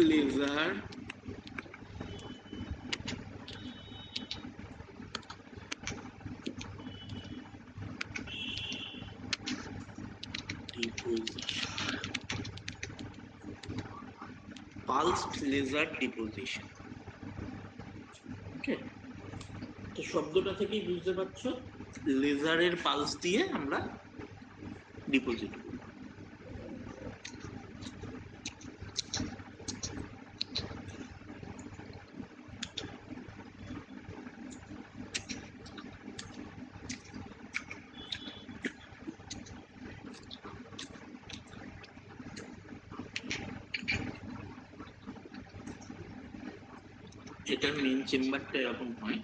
Laser deposition, pulsed laser deposition. Okay, তো শব্দটা থেকেই বুঝতে পারছো লেজারের পালস দিয়ে আমরা ডিপোজিট করি। এটার মেন চেম্বারটা এরকম হয়,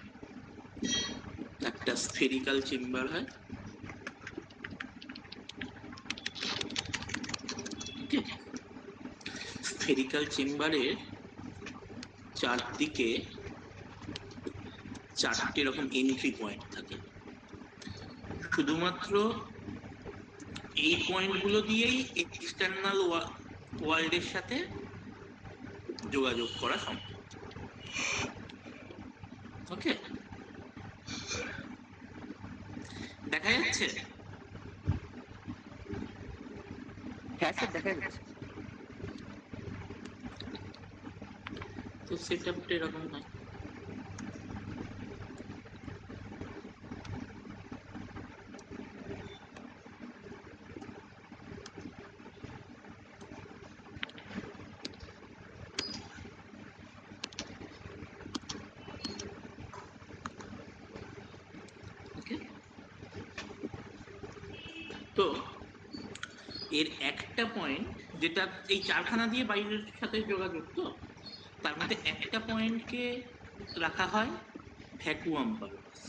একটা স্ফেরিক্যাল চেম্বার হয়। স্ফেরিক্যাল চেম্বারের চারদিকে চারটে এরকম এন্ট্রি পয়েন্ট থাকে। শুধুমাত্র এই পয়েন্টগুলো দিয়েই এক্সটার্নাল ওয়ার্ল্ডের সাথে যোগাযোগ করা সম্ভব। ওকে, দেখা যাচ্ছে? হ্যাঁ স্যার, দেখা যাচ্ছে। তো সেট আপটা এরকম হয়। তো এর একটা পয়েন্ট যেটা এই চারখানা দিয়ে বাইরের সাথে যোগাযোগ, তো তার মধ্যে একটা পয়েন্টকে রাখা হয় ভ্যাকুয়াম পারপাস।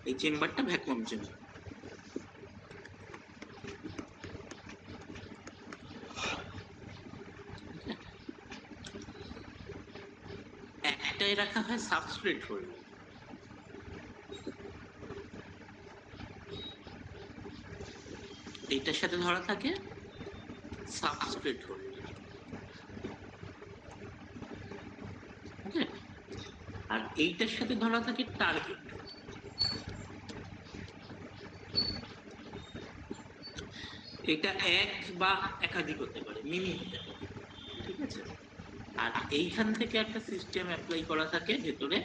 এই চেম্বারটা ভ্যাকুয়াম চেম্বার। একটাই রাখা হয় সাবস্ট্রেট হোল্ডার। এইটার সাথে ধরা থাকে সাবস্ট্রেট হোল্ডার। ওকে, আর এইটার সাথে ধরা থাকে টার্গেট। এটা এক বা একাধিক হতে পারে, মিনি হতে পারে। ঠিক আছে, আর এইখান থেকে একটা সিস্টেম অ্যাপ্লাই করা থাকে ভেতরে,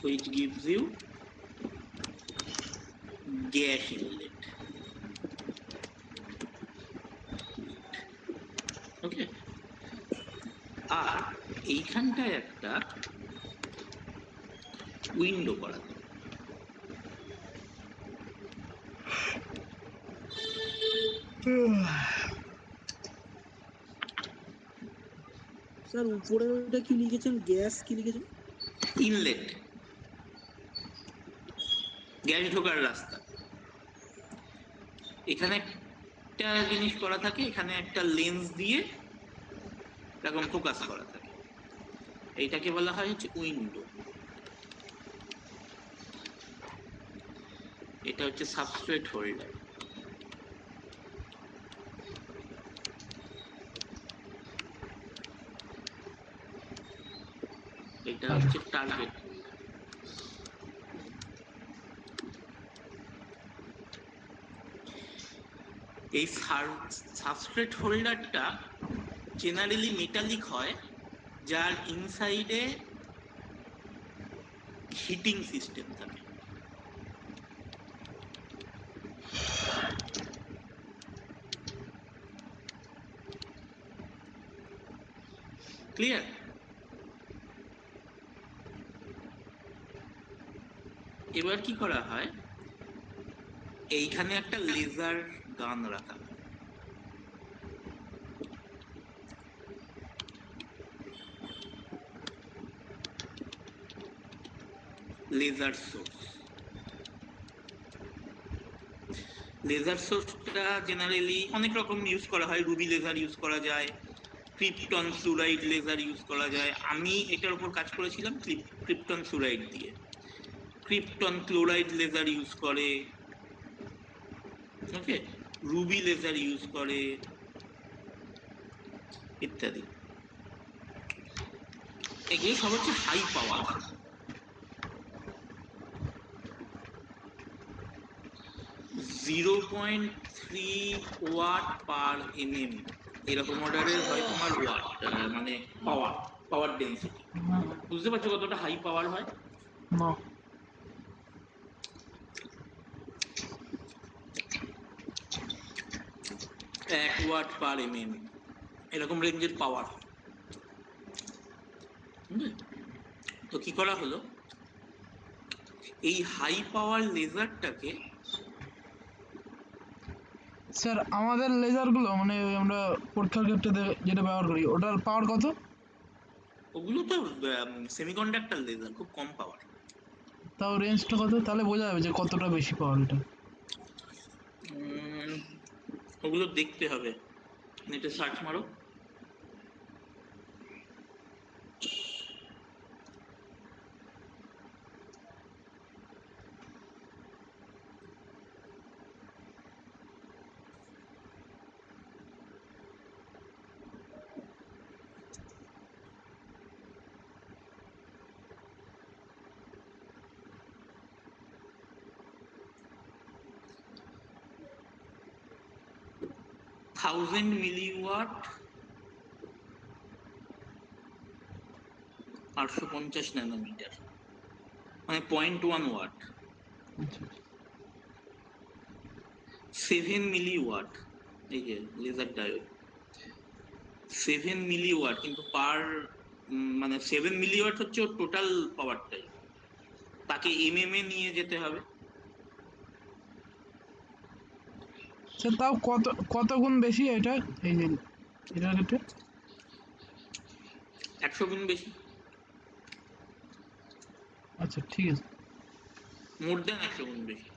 which gives you gas inlet. ওকে, আর এইখানটায় একটা উইন্ডো করা থাকে। স্যার উপরে ওটা কি লিখেছেন, গ্যাস কি লিখেছেন? ইনলেট, গ্যাস ঢোকার রাস্তা। এখানে একটা জিনিস করা থাকে, এখানে একটা লেন্স দিয়ে এরকম ফোকাস করা থাকে। এইটাকে বলা হয় হচ্ছে উইন্ডো। এটা হচ্ছে সাবস্ট্রেট হোল্ডার। এটা হচ্ছে টার্গেট হোল্ডার। এই সাবস্ট্রেট হোল্ডারটা জেনারেলি মেটালিক হয়, যার ইনসাইডে হিটিং সিস্টেম থাকে। ক্লিয়ার? এবার কি করা হয়, এইখানে একটা লেজার গান রাখা হয়। Laser source. লেজার সোর্সটা জেনারেলি অনেক রকম ইউজ করা হয়। রুবি লেজার ইউজ করা যায়, ক্রিপ্টন ফ্লুরাইড লেজার ইউজ করা যায়। আমি এটার উপর কাজ করেছিলাম ক্রিপ্টন ফ্লুরাইড দিয়ে। ক্রিপ্টন ক্লোরাইড লেজার ইউজ করে, ওকে, রুবি লেজার ইউজ করে ইত্যাদি। এগুলো সব হচ্ছে হাই পাওয়ার। 0.3 ওয়াট পার mm এরকম অর্ডারের হয় তোমার ওয়াট, মানে পাওয়ার ডেন্সিটি। বুঝতে পারছো কতটা হাই পাওয়ার হয়? না। 1 ওয়াট পার mm এরকম রেঞ্জের পাওয়ার। তো কি করা হলো, এই হাই পাওয়ার লেজারটাকে, স্যার আমাদের লেজারগুলো মানে আমরা পরীক্ষার ক্ষেত্রে যেটা ব্যবহার করি ওটার পাওয়ার কত? ওগুলো তো সেমিকন্ডাক্টর লেজার, খুব কম পাওয়ার। তাও রেঞ্জটা কত? তাহলে বোঝা যাবে যে কতটা বেশি পাওয়ার এটা। ওগুলো দেখতে হবে, নেটে সার্চ মারো। থাউজেন্ড মিলিওয়াট 850 ন্যানোমিটার, মানে 0.1 ওয়াট। 7 মিলিওয়াট, এই যে লেজার ডায়োড 7 মিলিওয়াট, কিন্তু পার মানে 7 মিলিওয়াট হচ্ছে ওর টোটাল পাওয়ারটাই, তাকে mm এ নিয়ে যেতে হবে। স্যার তাও কত কত গুণ বেশি এটা, এই যে এটার ক্ষেত্রে? 100 গুণ বেশি। আচ্ছা ঠিক আছে। মোর দেন 100 গুণ বেশি।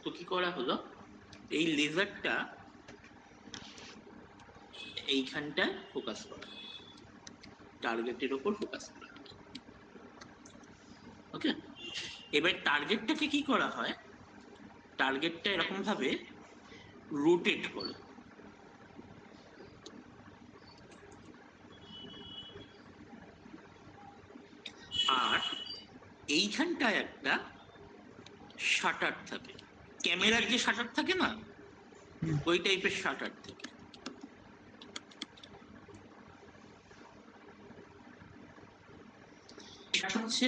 তো কি করা হলো, এই লেজারটা এইখানটায় ফোকাস করা, টার্গেটের ওপর ফোকাস করা। ওকে, এবার টার্গেটটাকে কি করা হয়, টার্গেটটা এরকম ভাবে রোটেট করে, আর এইখানটায় একটা শাটার থাকে, ক্যামেরার যে শাটার থাকে না, ওই টাইপের শাটার থাকে। এটা হচ্ছে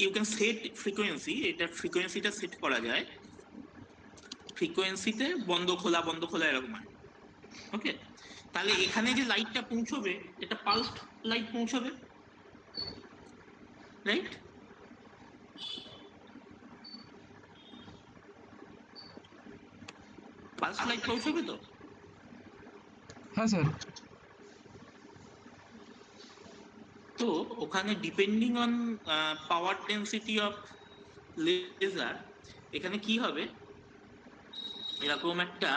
ইউ ক্যান সেট ফ্রিকোয়েন্সি, এটা ফ্রিকোয়েন্সিটা সেট করা যায়, ফ্রিকোয়েন্সিতে বন্ধ খোলা এরকম হয়। ওকে, তাহলে এখানে যে লাইটটা পৌঁছবে এটা পালস লাইট পৌঁছবে, রাইট? পালস লাইট পৌঁছবে তো? হ্যাঁ স্যার। তো ওখানে depending on power density of laser, এখানে কি হবে, এরকম একটা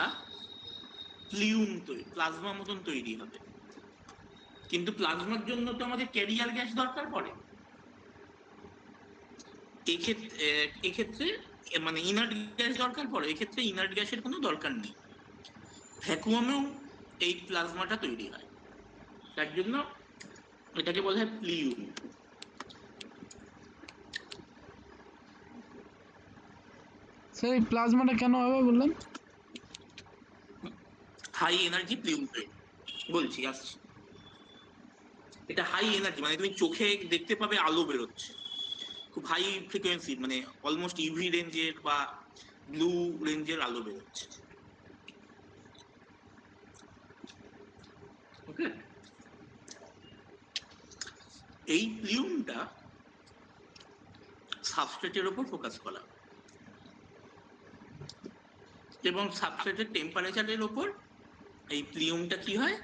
প্লিউম তৈরি, প্লাজমা মতন তৈরি হবে। কিন্তু প্লাজমার জন্য তো আমাদের ক্যারিয়ার গ্যাস দরকার পড়ে। এক্ষেত্রে মানে ইনার্ট গ্যাস দরকার পড়ে, এক্ষেত্রে ইনার্ট গ্যাসের কোনো দরকার নেই, ভ্যাকুয়ামেও এই প্লাজমাটা তৈরি হয়, তার জন্য এটাকে বলা হয় প্লিউম। স্যার এই প্লাজমাটা কেন হবে বললেন? হাই এনার্জি প্লিউম তৈরি, বলছি আসছি। এটা হাই এনার্জি, মানে তুমি চোখে দেখতে পাবে আলো বেরোচ্ছে, খুব হাই ফ্রিকোয়েন্সি, মানে অলমোস্ট ইউভি রেঞ্জের বা ব্লু রেঞ্জের আলো বেরোচ্ছে। ওকে, এই প্লিউমটা সাবস্ট্রেটের উপর ফোকাস করা, এবং সাবস্ট্রেটের টেম্পারেচারের উপর এই প্লিউমটা কি হয়,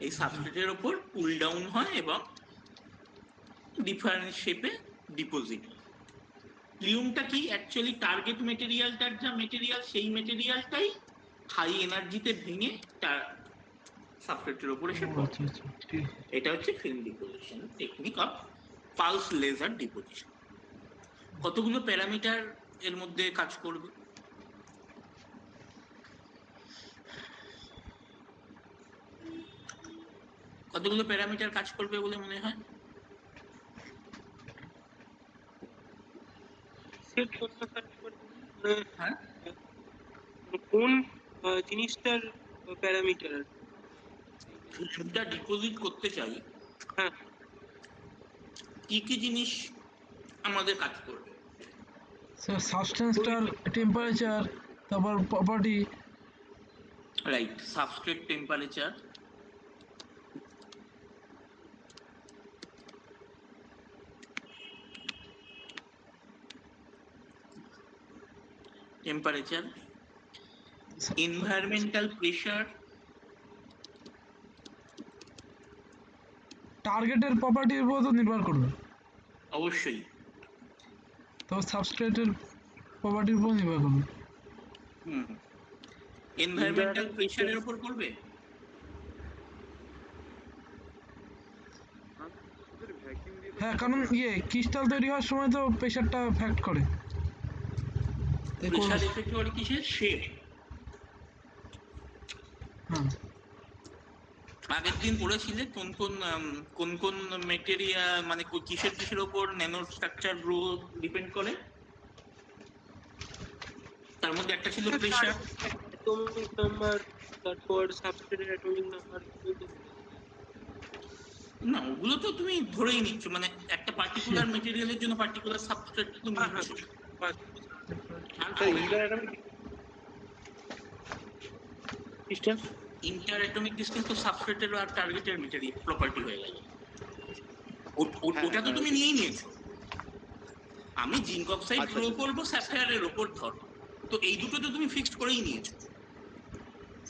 এই সাবস্ট্রেটের উপর কুল ডাউন হয় এবং ডিফারেন্ট শেপে ডিপোজিট। প্লিউমটা কি অ্যাকচুয়ালি টার্গেট মেটেরিয়ালটার যা মেটেরিয়াল সেই মেটেরিয়ালটাই হাই এনার্জিতে ভেঙে তার সাবস্ট্রেটের উপরে এসে পড়ে। আচ্ছা আচ্ছা ঠিক আছে। এটা হচ্ছে film deposition technique of pulse laser deposition. কতগুলো প্যারামিটার এর মধ্যে কাজ করবে? কতগুলো প্যারামিটার কাজ করবে বলে মনে হয়? সেট করতে হ্যাঁ, কোন জিনিসটার প্যারামিটার? ফিল্মটা ডিপোজিট করতে চাই, হ্যাঁ, কি কি জিনিস আমাদের কাজ করবে? স্যার সাবস্টেন্সটার টেম্পারেচার, তারপর property. Right, substrate temperature, environmental pressure, টার্গেটের প্রপার্টির উপর তো নির্ভর করবে, অবশ্যই। তারপর সাবস্ট্রেটের প্রপার্টির উপর নির্ভর করবে। এনভায়রনমেন্টাল প্রেসারের উপর করবে। হ্যাঁ, কারণ ক্রিস্টাল তৈরি হওয়ার সময় তো প্রেশারটা ফ্যাক্ট করে। প্রেসার এফেক্ট করে কিসের? শেপ। হ্যাঁ আগের দিন পড়েছিলে কোন কোন মেটেরিয়াল মানে কিসের কিসের উপর ন্যানো স্ট্রাকচার গ্রো ডিপেন্ড করে? তার মধ্যে একটা ছিল প্রেসার। অ্যাটমিক নাম্বার, তারপর সাবস্ট্রেটের অ্যাটমিক নাম্বার। না, ওগুলো তো তুমি ধরেই নিচ্ছ, মানে একটা পার্টিকুলার মেটেরিয়ালের জন্য পার্টিকুলার সাবস্ট্রেট তুমি নিচ্ছ। ইন্টার অ্যাটমিক ডিসটেন্স তো সাবস্ট্রেটের আর টার্গেটের মেটেরিয়াল প্রপার্টি হয়ে গেল। ওটা তো তুমি নিয়েই নিয়েছো। আমি জিঙ্ক অক্সাইড গ্রো করবো স্যাফায়ারের উপর, ধর, তো এই দুটো তো তুমি ফিক্সড করেই নিয়েছো।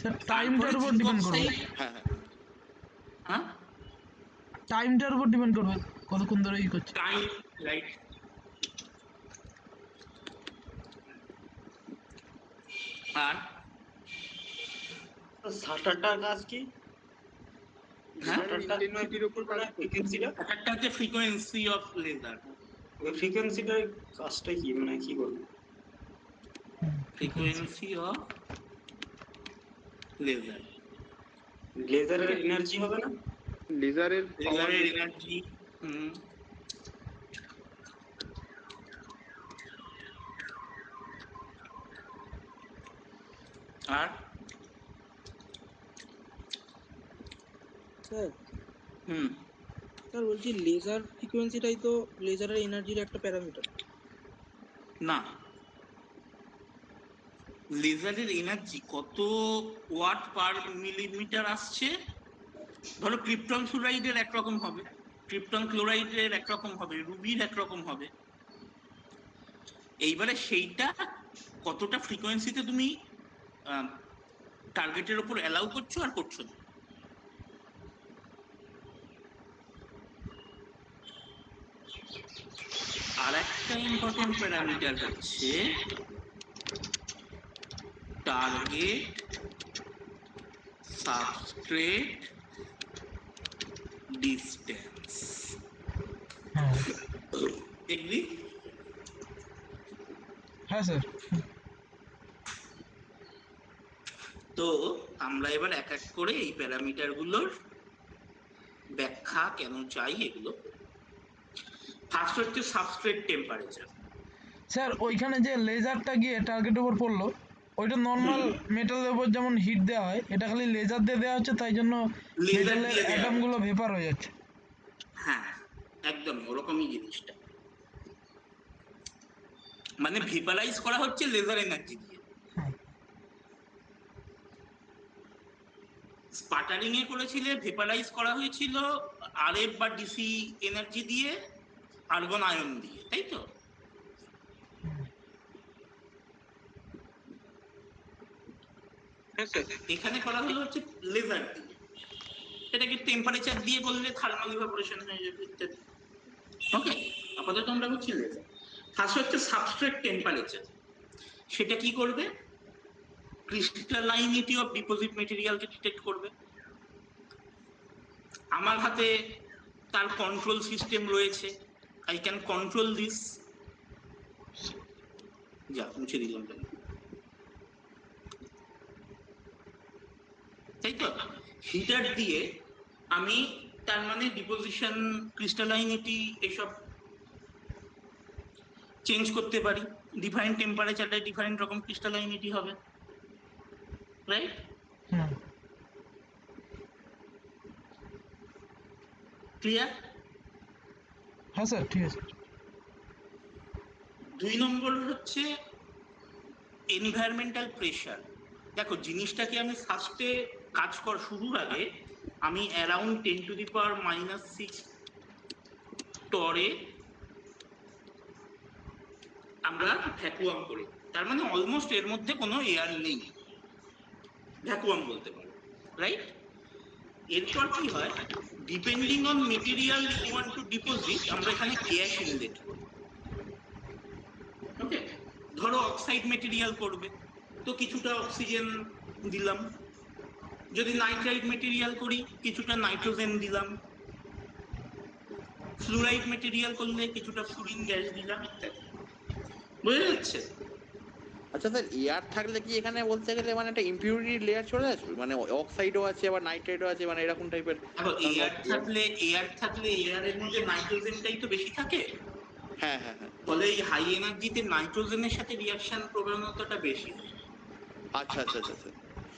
স্যার টাইমটার উপর ডিপেন্ড করবে। হ্যাঁ, টাইমটার উপর ডিপেন্ড করবে কতক্ষণ ধরে করছে। Time, right. আর শাটারটার কাজ কি? এনার্জির উপর ফ্রিকোয়েন্সিটা, একটা হচ্ছে ফ্রিকোয়েন্সি অফ লেজার। ওই ফ্রিকোয়েন্সিটার কাজটা কি, মানে কি করবে? ফ্রিকোয়েন্সি অফ লেজার, লেজারের এনার্জি হবে না? লেজারের লেজারের এনার্জি। আর স্যার হুম স্যার বলছি লেজার ফ্রিকোয়েন্সিটাই তো লেজারের এনার্জির একটা প্যারামিটার। না, লেজারের এনার্জি কত ওয়াট পার মিলিমিটার আসছে। ধরো ক্রিপ্টন ফ্লুরাইডের একরকম হবে, ক্রিপ্টন ক্লোরাইডের একরকম হবে, রুবির একরকম হবে। এইবারে সেইটা কতটা ফ্রিকোয়েন্সিতে তুমি টার্গেটের উপর অ্যালাউ করছো আর করছো না। আর একটা ইম্পর্টেন্ট প্যারামিটার হচ্ছে টার্গেট সাবস্ট্রেট ডিস্টেন্স। হ্যাঁ এগ্রি? হ্যাঁ স্যার। তো আমরা এবার এক এক করে এই প্যারামিটার গুলোর ব্যাখ্যা কেন চাই এগুলো। ফার্স্ট হচ্ছে সাবস্ট্রেট টেম্পারেচার। স্যার ওইখানে যে লেজারটা গিয়ে টার্গেটের উপর পড়লো, ওইটা নর্মাল মেটালের উপর যেমন হিট দেওয়া হয়, এটা খালি লেজার দিয়ে দেওয়া হচ্ছে, তাই জন্য লেজার মেটালের দিয়ে দেওয়া অ্যাটমগুলো ভেপার হয়ে যাচ্ছে। হ্যাঁ, একদম ওরকমই জিনিসটা, মানে ভেপারাইজ করা হচ্ছে লেজার এনার্জি দিয়ে। স্পাটারিং এ করেছিলে, ভেপারাইজ করা হয়েছিল আরএফ বা ডিসি এনার্জি দিয়ে, আর্গন আয়ন দিয়ে, তাই তো? এখানে করা হলো হচ্ছে লেজার দিয়ে, এটাকে টেম্পারেচার দিয়ে করলে থার্মাল ইভাপোরেশন হয়ে যাবে ইত্যাদি। ওকে, আপাতত আমরা বলছি লেজার। ফার্স্ট হচ্ছে সাবস্ট্রেট টেম্পারেচার। সেটা কি করবে? ক্রিস্টালাইনিটি অফ ডিপোজিট মেটেরিয়ালকে ডিটেক্ট করবে। আমার হাতে তার কন্ট্রোল সিস্টেম রয়েছে, আই ক্যান কন্ট্রোল দিস। যা মুছে দিলাম, তাই তো? হিটার দিয়ে আমি তার মানে ডিপোজিশন, ক্রিস্টালাইনিটি এসব চেঞ্জ করতে পারি। ডিফারেন্ট টেম্পারেচারে ডিফারেন্ট রকম ক্রিস্টালাইনিটি হবে, রাইট? হুম ক্লিয়ার? হ্যাঁ স্যার ঠিক আছে। 2 নম্বর হচ্ছে এনভায়রনমেন্টাল প্রেশার। দেখো, জিনিসটাকে আমি ফার্স্টে কাজ শুরুর আগে আমি অ্যারাউন্ড 10⁻⁻6 টরে আমরা ভ্যাকুয়াম করি। তার মানে অলমোস্ট এর মধ্যে কোনো এয়ার নেই, ভ্যাকুয়াম বলতে পারো, রাইট? এরপর কি হয়, depending on material you want to deposit, আমরা এখানে গ্যাস ইনলেট করি। ওকে, ধরো অক্সাইড মেটেরিয়াল করবে তো কিছুটা অক্সিজেন দিলাম, যদি নাইট্রাইট মেটেরিয়াল করি কিছুটা নাইট্রোজেন দিলাম, ফ্লুরাইড মেটেরিয়াল করলে কিছুটা ফ্লুরিন গ্যাস দিলাম, ইত্যাদি। বুঝে যাচ্ছে? আচ্ছা স্যার, এয়ার থাকলে কি এখানে বলতে গেলে মানে একটা ইমপিউরিটি লেয়ার চলে আসবে, মানে অক্সাইডও আছে আবার নাইট্রেটও আছে, মানে এরকম টাইপের? দেখো, এয়ার থাকলে এয়ারের মধ্যে নাইট্রোজেনটাই তো বেশি থাকে। হ্যাঁ হ্যাঁ হ্যাঁ। ফলে এই হাই এনার্জিতে নাইট্রোজেনের সাথে রিঅ্যাকশন প্রবণতাটা বেশি। আচ্ছা আচ্ছা আচ্ছা আচ্ছা।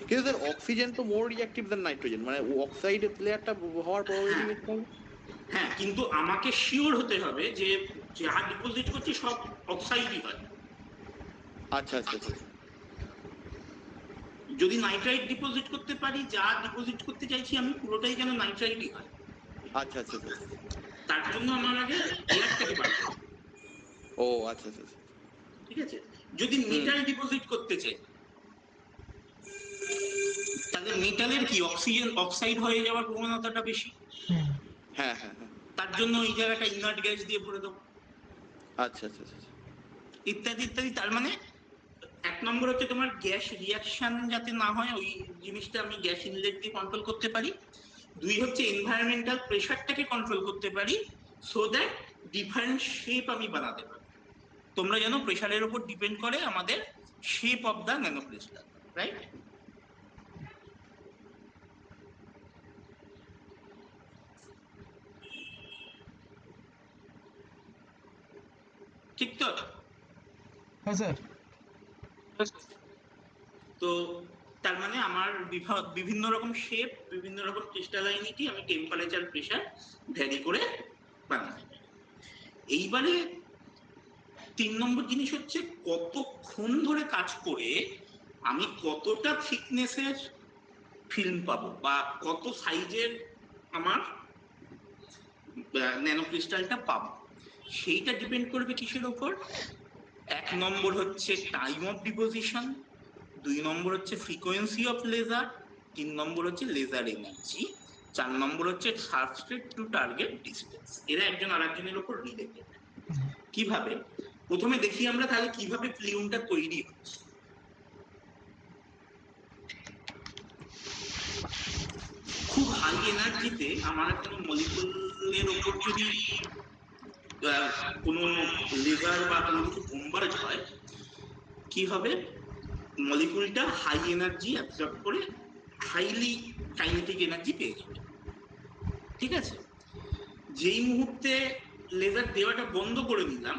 কিন্তু স্যার অক্সিজেন তো মোর রিঅ্যাক্টিভ দেন নাইট্রোজেন, মানে অক্সাইড লেয়ারটা হওয়ার প্রবাবিলিটি বেশি হবে। হ্যাঁ, কিন্তু আমাকে শিওর হতে হবে যে যা ডিপোজিট করছি সব অক্সাইডই হয়। আচ্ছা আচ্ছা আচ্ছা। যদি নাইট্রাইট ডিপোজিট করতে পারি, যা ডিপোজিট করতে চাইছি আমি পুরোটাই যেন নাইট্রাইটই হয়। আচ্ছা আচ্ছা আচ্ছা। তার জন্য আমার আগে এয়ারটাকে বার করতে হবে। ও আচ্ছা আচ্ছা আচ্ছা। ঠিক আছে? যদি মেটাল ডিপোজিট করতে চাই তাহলে মেটালের কি অক্সাইড হয়ে যাওয়ার প্রবণতাটা বেশি। হুম হ্যাঁ হ্যাঁ হ্যাঁ। তার জন্য ওই জায়গাটা ইনার্ট গ্যাস দিয়ে ভরে দেবো, আচ্ছা আচ্ছা আচ্ছা। ইত্যাদি ইত্যাদি। তার মানে 1 নম্বর হচ্ছে তোমার গ্যাস রিঅ্যাকশন যাতে না হয়, ওই জিনিসটা আমি গ্যাস ইনলেট দিয়ে কন্ট্রোল করতে পারি। 2 হচ্ছে এনভায়রনমেন্টাল প্রেশারটাকে কন্ট্রোল করতে পারি, সো দ্যাট ডিফারেন্ট শেপ আমি বানাতে পারি। তোমরা জানো প্রেশারের উপর ডিপেন্ড করে আমাদের shape of the nanocrystal, right? ঠিক তো? হ্যাঁ স্যার। তো তার মানে আমার বিভিন্ন রকম শেপ, বিভিন্ন রকম ক্রিস্টালাইনিটি আমি টেম্পারেচার, প্রেশার ভ্যারি করে বানাতে পারি। এইবারে 3 নম্বর জিনিস হচ্ছে কতক্ষণ ধরে কাজ করে আমি কতটা থিকনেসের ফিল্ম পাবো বা কত সাইজের আমার ন্যানোক্রিস্টালটা পাবো, সেইটা ডিপেন্ড করবে কিসের ওপর? 1 নম্বর হচ্ছে টাইম অফ ডিপোজিশন, 2 নম্বর হচ্ছে ফ্রিকোয়েন্সি অফ লেজার, 3 নম্বর হচ্ছে লেজার এনার্জি, 4 নম্বর হচ্ছে সাবস্ট্রেট টু টার্গেট ডিসটেন্স। এরা একজন আরেকজনের উপর রিলেটেড। কিভাবে? প্রথমে দেখি আমরা তাহলে কিভাবে ফিল্মটা তৈরি হচ্ছে। খুব হাই এনার্জিতে আমার কোনো মলিকুলের উপর যদি কোনো লেজার বা কোনো কিছু বোম্বার্ড হয়, কি হবে? মলিকুলটা হাই এনার্জি অ্যাবজর্ব করে হাইলি কাইনেটিক এনার্জি পেয়ে যাবে। ঠিক আছে? যেই মুহূর্তে লেজার দেওয়াটা বন্ধ করে দিলাম,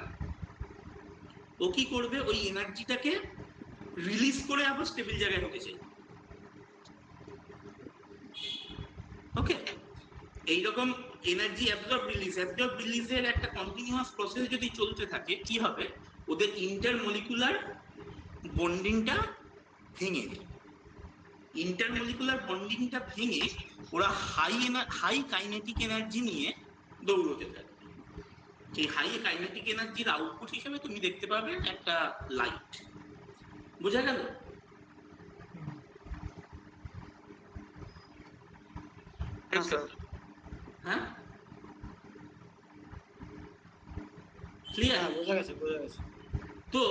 ও কি করবে? ওই এনার্জিটাকে রিলিজ করে আবার স্টেবল জায়গায় হতে চাই। ওকে, এইরকম এনার্জি অ্যাবজর্ব রিলিজের একটা কন্টিনিউয়াস প্রসেস যদি চলতে থাকে, কি হবে? ওদের ইন্টারমলিকুলার বন্ডিংটা ভেঙে যায়। ইন্টারমলিকুলার বন্ডিংটা ভেঙে ওরা হাই কাইনেটিক এনার্জি নিয়ে দৌড়তে থাকে। এই হাই কাইনেটিক এনার্জির আউটপুট হিসেবে তুমি দেখতে পাবে একটা লাইট। বোঝা গেল? হ্যাঁ, ক্লিয়ার? হ্যাঁ বোঝা গেছে বোঝা গেছে। তো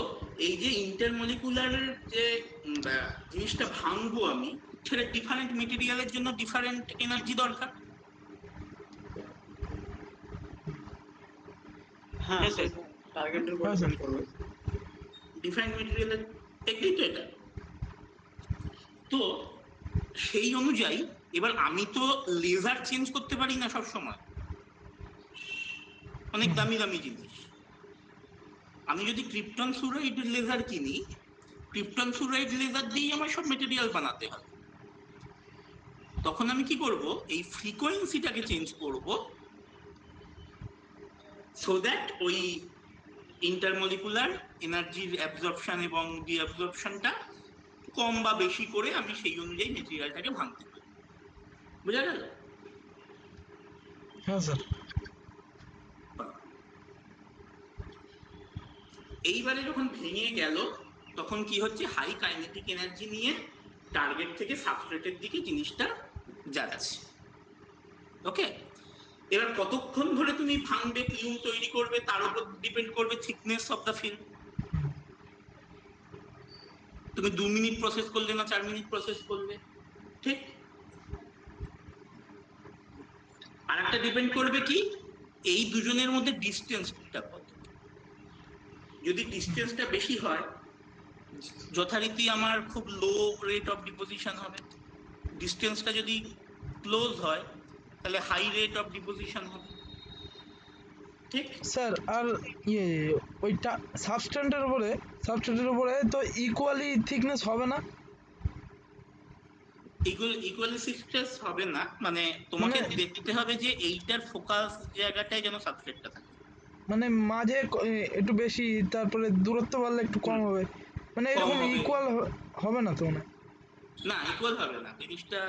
এই যে ইন্টারমলিকুলার যে জিনিসটা ভাঙবো আমি, সেটা ডিফারেন্ট মেটেরিয়ালের জন্য ডিফারেন্ট এনার্জি দরকার। হ্যাঁ সেটা টার্গেটের উপর হ্যাঁ, স্যার। ডিপেন্ড করবে। ডিফারেন্ট মেটেরিয়ালের টেকনিক তো এটা। তো সেই অনুযায়ী এবার আমি তো লেজার চেঞ্জ করতে পারি না সব সময়, অনেক দামি দামি জিনিস। আমি যদি ক্রিপ্টন ফ্লুরাইড লেজার কিনি, ক্রিপ্টন ফ্লুরাইড লেজার দিয়েই আমার সব মেটেরিয়াল বানাতে হবে। তখন আমি কি করব, এই ফ্রিকোয়েন্সিটাকে চেঞ্জ করব, সো দ্যাট ওই ইন্টারমলিকুলার এনার্জির অ্যাবজর্পশন এবং ডিঅ্যাবজর্পশনটা কম বা বেশি করে আমি সেই অনুযায়ী মেটেরিয়ালটাকে ভাঙতে পারি। বোঝা গেল? হ্যাঁ স্যার। এইবারে যখন ভেঙে গেল তখন কি হচ্ছে, হাই কাইনেটিক এনার্জি নিয়ে টার্গেট থেকে সাবস্ট্রেটের দিকে জিনিসটা যাচ্ছে। ওকে, এবার কতক্ষণ ধরে তুমি ভাঙবে, ফিল্ম তৈরি করবে, তার উপর ডিপেন্ড করবে থিকনেস অফ দ্য ফিল্ম। তুমি 2 মিনিট প্রসেস করলে না 4 মিনিট প্রসেস করলে, ঠিক? আর একটা ডিপেন্ড করবে কি, এই দুজনের মধ্যে ডিস্টেন্সটা কত। যদি ডিস্টেন্সটা বেশি হয়, যথারীতি আমার খুব লো রেট অফ ডিপোজিশন হবে। ডিস্টেন্সটা যদি ক্লোজ হয় তাহলে হাই রেট অফ ডিপোজিশন হবে, ঠিক? স্যার আর ইয়ে ওইটা সাবস্ট্যান্টের উপরে তো ইকুয়ালি থিকনেস হবে না? ইকুয়ালি সিকনেস হবে না, মানে তোমাকে দেখতে হবে যে এইটার ফোকাস জায়গাটায় যেন সাবস্ট্রেটটা থাকে। মানে মাঝে একটু বেশি, তারপরে দূরত্ব বাড়লে একটু কম হবে, মানে কম এরকম হবে। ইকুয়াল হবে না তো? মানে না, ইকুয়াল হবে না জিনিসটা,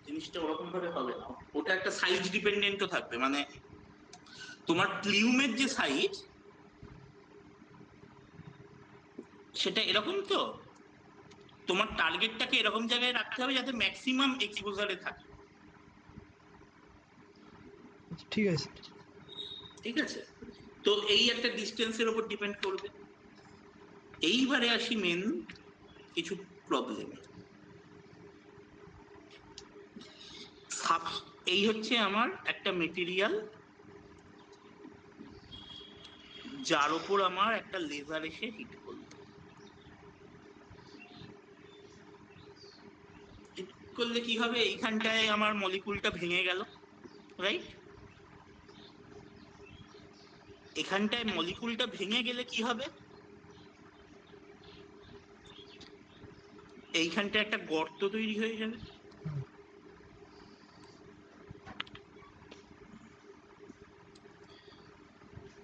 জিনিসটা ওরকম ভাবে হবে না। ওটা একটা সাইজ ডিপেন্ডেন্টও থাকবে, মানে তোমার প্লিউমের যে সাইজ সেটা এরকম, তো তোমার টার্গেটটাকে এরকম জায়গায় রাখতে হবে যাতে ম্যাক্সিমাম এক্সপোজারে থাকে। ঠিক আছে। ঠিক আছে, তো এই একটা ডিস্টেন্সের উপর ডিপেন্ড করবে। এইবারে আসি মেন কিছু প্রবলেম। এই হচ্ছে আমার একটা মেটেরিয়াল যার উপর আমার একটা লেজার এসে হিট করলো। হিট করলে কি হবে, এইখানটায় আমার মলিকুলটা ভেঙে গেল, রাইট? এখানটায় মলিকুলটা ভেঙে গেলে কি হবে, এইখানটায় একটা গর্ত তৈরি হয়ে যাবে।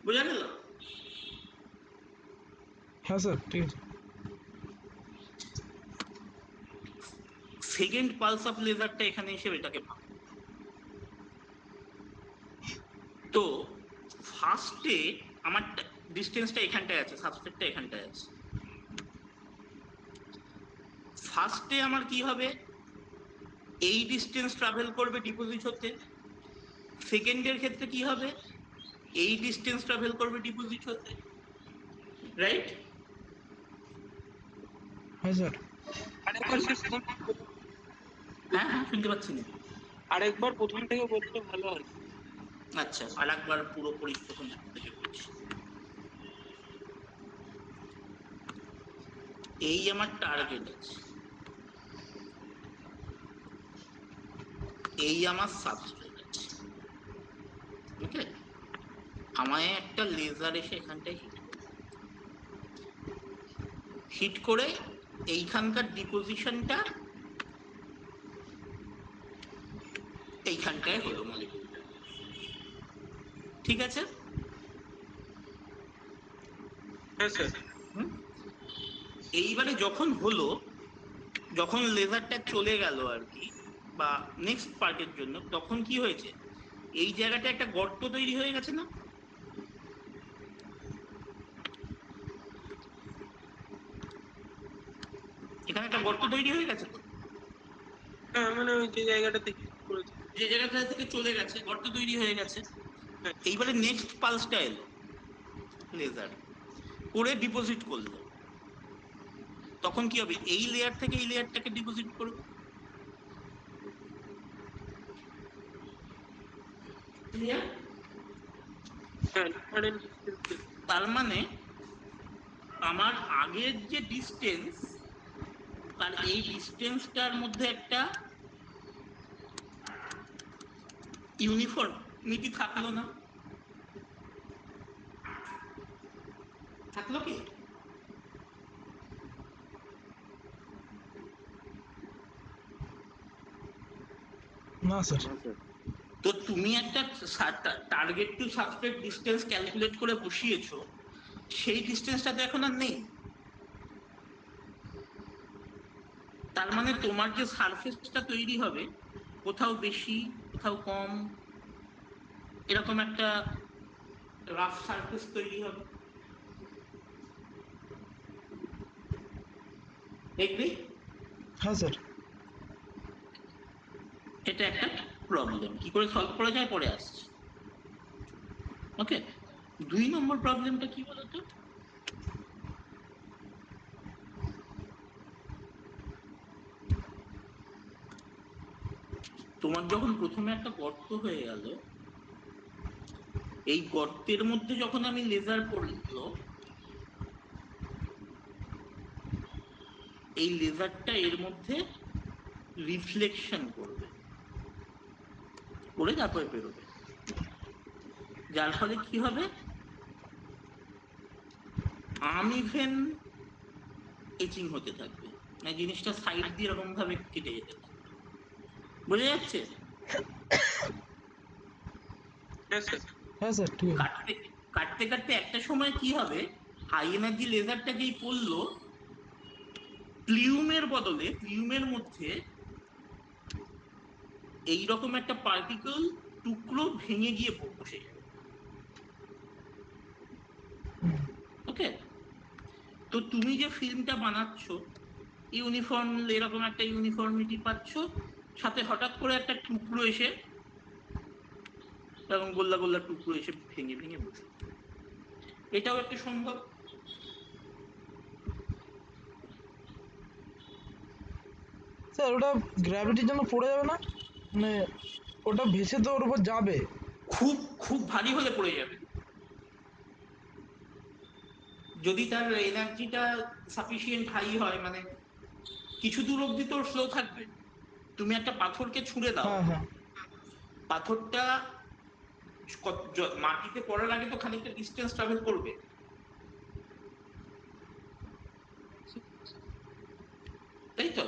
বোঝা গেল? হ্যাঁ স্যার, ঠিক আছে। সেকেন্ড পালস অফ লেজারটা এখানে এসে এটাকে ভাঙে। তো ফার্স্টে আমার ডিস্টেন্সটা এখানটায় আছে, সাবস্ট্রেটটা এখানটায় আছে। ফার্স্টে আমার কি হবে, এই ডিস্টেন্স ট্রাভেল করবে ডিপোজিট হতে। সেকেন্ডের ক্ষেত্রে কি হবে, এই ডিস্টেন্স ট্রাভেল করবে ডিপোজিট হতে, রাইট? হ্যাঁ স্যার। হ্যাঁ হ্যাঁ, শুনতে পাচ্ছি না। আরেকবার প্রথম থেকে বললে ভালো হয়। আচ্ছা, আর একবার পুরোপুরি প্রথম থেকে বলছি। এই আমার টার্গেট আছে, এই আমার সাবস্ট্রেট আছে। ওকে, আমায় একটা লেজার এসে এখানটায় হিট করে এইখানকার ডিপোজিশনটা এইখানটায় হলো মলিকুলটা, ঠিক আছে? হ্যাঁ স্যার। এইবারে যখন হলো, যখন লেজারটা চলে গেল আর কি, বা নেক্সট পার্টের জন্য, তখন কি হয়েছে, এই জায়গাটা একটা গর্ত তৈরি হয়ে গেছে না? এখানে একটা গর্ত তৈরি হয়ে গেছে, হ্যাঁ মানে ওই যে জায়গাটাতে যে জায়গাটা থেকে চলে গেছে গর্ত তৈরি হয়ে গেছে। এইবারে নেক্সট পালসটা এলো, লেজার করে ডিপোজিট করলো, তখন কি হবে? এই লেয়ার থেকে এই লেয়ারটাকে ডিপোজিট করবে। Clear? তার মানে আমার আগের যে ডিস্টেন্স, তার এই ডিস্টেন্সটার মধ্যে একটা ইউনিফর্মিটি থাকলো না? থাকলো কি? না স্যার। তো তুমি একটা target to substrate distance calculate করে বসিয়েছো, সেই ডিস্টেন্সটা তো এখন আর নেই। তার মানে তোমার যে সারফেসটা তৈরি হবে, কোথাও বেশি কোথাও কম, এরকম একটা রাফ সারফেস তৈরি হবে। দেখবি হ্যাঁ স্যার। এটা একটা প্রবলেম, কি করে সলভ করা যায় পরে আসছে। ওকে, 2 নম্বর প্রবলেমটা কি বলতো? তোমার যখন প্রথমে একটা গর্ত হয়ে গেল, এই গর্তের মধ্যে যখন আমি লেজার পড়লো, এই লেজারটা এর মধ্যে রিফ্লেকশন করবে, করে তারপরে বেরোবে, যার ফলে কি হবে? আনইভেন এচিং হতে থাকবে, মানে জিনিসটা সাইড দিয়ে এরকম ভাবে কেটে যেতে থাকবে। বোঝা যাচ্ছে? হ্যাঁ স্যার ঠিক আছে। কাটতে কাটতে কাটতে একটা সময় কি হবে, হাই এনার্জি লেজারটা যেই পড়লো, প্লিউমের বদলে প্লিউমের মধ্যে এইরকম একটা পার্টিকেল টুকরো ভেঙে গিয়ে বসে যাবে। ওকে, তো তুমি যে ফিল্মটা বানাচ্ছ, ইউনিফর্ম এরকম একটা ইউনিফর্মিটি পাচ্ছ, সাথে হঠাৎ করে একটা টুকরো এসে, এবং গোল্লা গোল্লা টুকরো এসে ভেঙে ভেঙে বসে, এটাও একটা সম্ভব। স্যার ওটা গ্র্যাভিটির জন্য পড়ে যাবে না? মানে ওটা ভেসে তো ওর উপর যাবে। খুব খুব ভারী হলে পড়ে যাবে, যদি তার এনার্জিটা সাফিসিয়েন্ট হাই হয়, মানে কিছু দূর অব্দি তোর ফ্লো থাকবে। তুমি একটা পাথরকে ছুঁড়ে দাও, হ্যাঁ হ্যাঁ। পাথরটা মাটিতে পড়ার আগে তো খানিকটা ডিস্টেন্স ট্রাভেল করবে, তাই তো?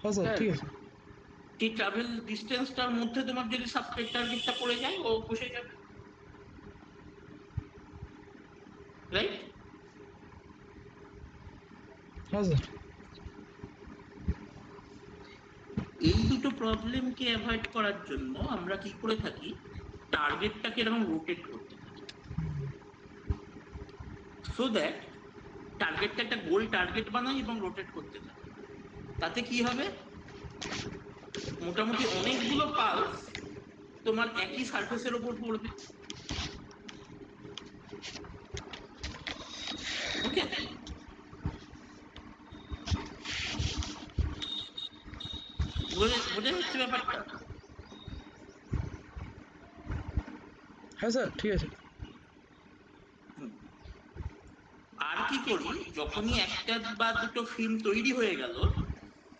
হ্যাঁ স্যার ঠিক আছে। এই ট্রাভেল ডিস্টেন্সটার মধ্যে তোমার যদি সাবস্ট্রেট টার্গেটটা পড়ে যায়, ও বসে যাবে, রাইট? হ্যাঁ স্যার। এই দুটো প্রবলেমকে অ্যাভয়েড করার জন্য আমরা কি করে থাকি, টার্গেটটাকে এরকম রোটেট করতে থাকি, সো দ্যাট টার্গেটটা একটা গোল টার্গেট বানাই এবং রোটেট করতে থাকি। তাতে কি হবে, মোটামুটি অনেকগুলো পালস তোমার একই সারফেসের উপর পড়বে। ওকে, বোঝা যাচ্ছে ব্যাপারটা? হ্যাঁ স্যার ঠিক আছে। আর কি করি, যখনই একটা বা দুটো ফিল্ম তৈরি হয়ে গেল,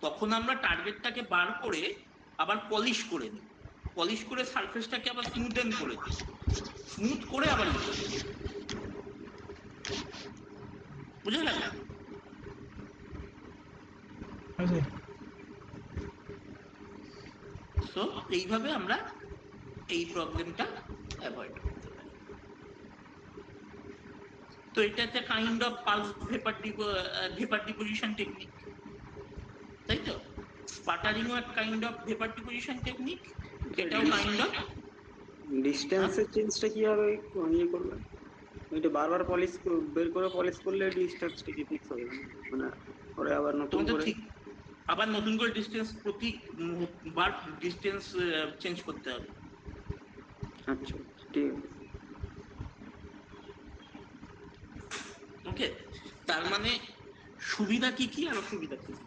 তখন আমরা টার্গেটটাকে বার করে আবার পলিশ করে নিই, পলিশ করে সারফেসটাকে আবার স্মুথেন করে দিই, স্মুথ করে আবার লিখে দিই। বুঝে গেল? হ্যাঁ স্যার। সো এইভাবে আমরা এই প্রবলেমটা অ্যাভয়েড করতে পারি। তো এটা একটা kind of pulse vapour deposition technique, তাই তো? স্পাটারিংও এক kind of vapour deposition technique, এটাও কাইন্ড অফ। ডিস্টেন্সের চেঞ্জটা কিভাবে ইয়ে করবেন? এটা বারবার পলিশ বের করে পলিশ করলে ডিস্টেন্সটা কি ফিক্স হবে, মানে পরে আবার নতুন তোমার তো করে? ঠিক আবার নতুন করে ডিস্টেন্স প্রতিবার ডিস্টেন্স চেঞ্জ করতে হবে। আচ্ছা ঠিক আছে। তার মানে সুবিধা কি কি আর অসুবিধা কি কি?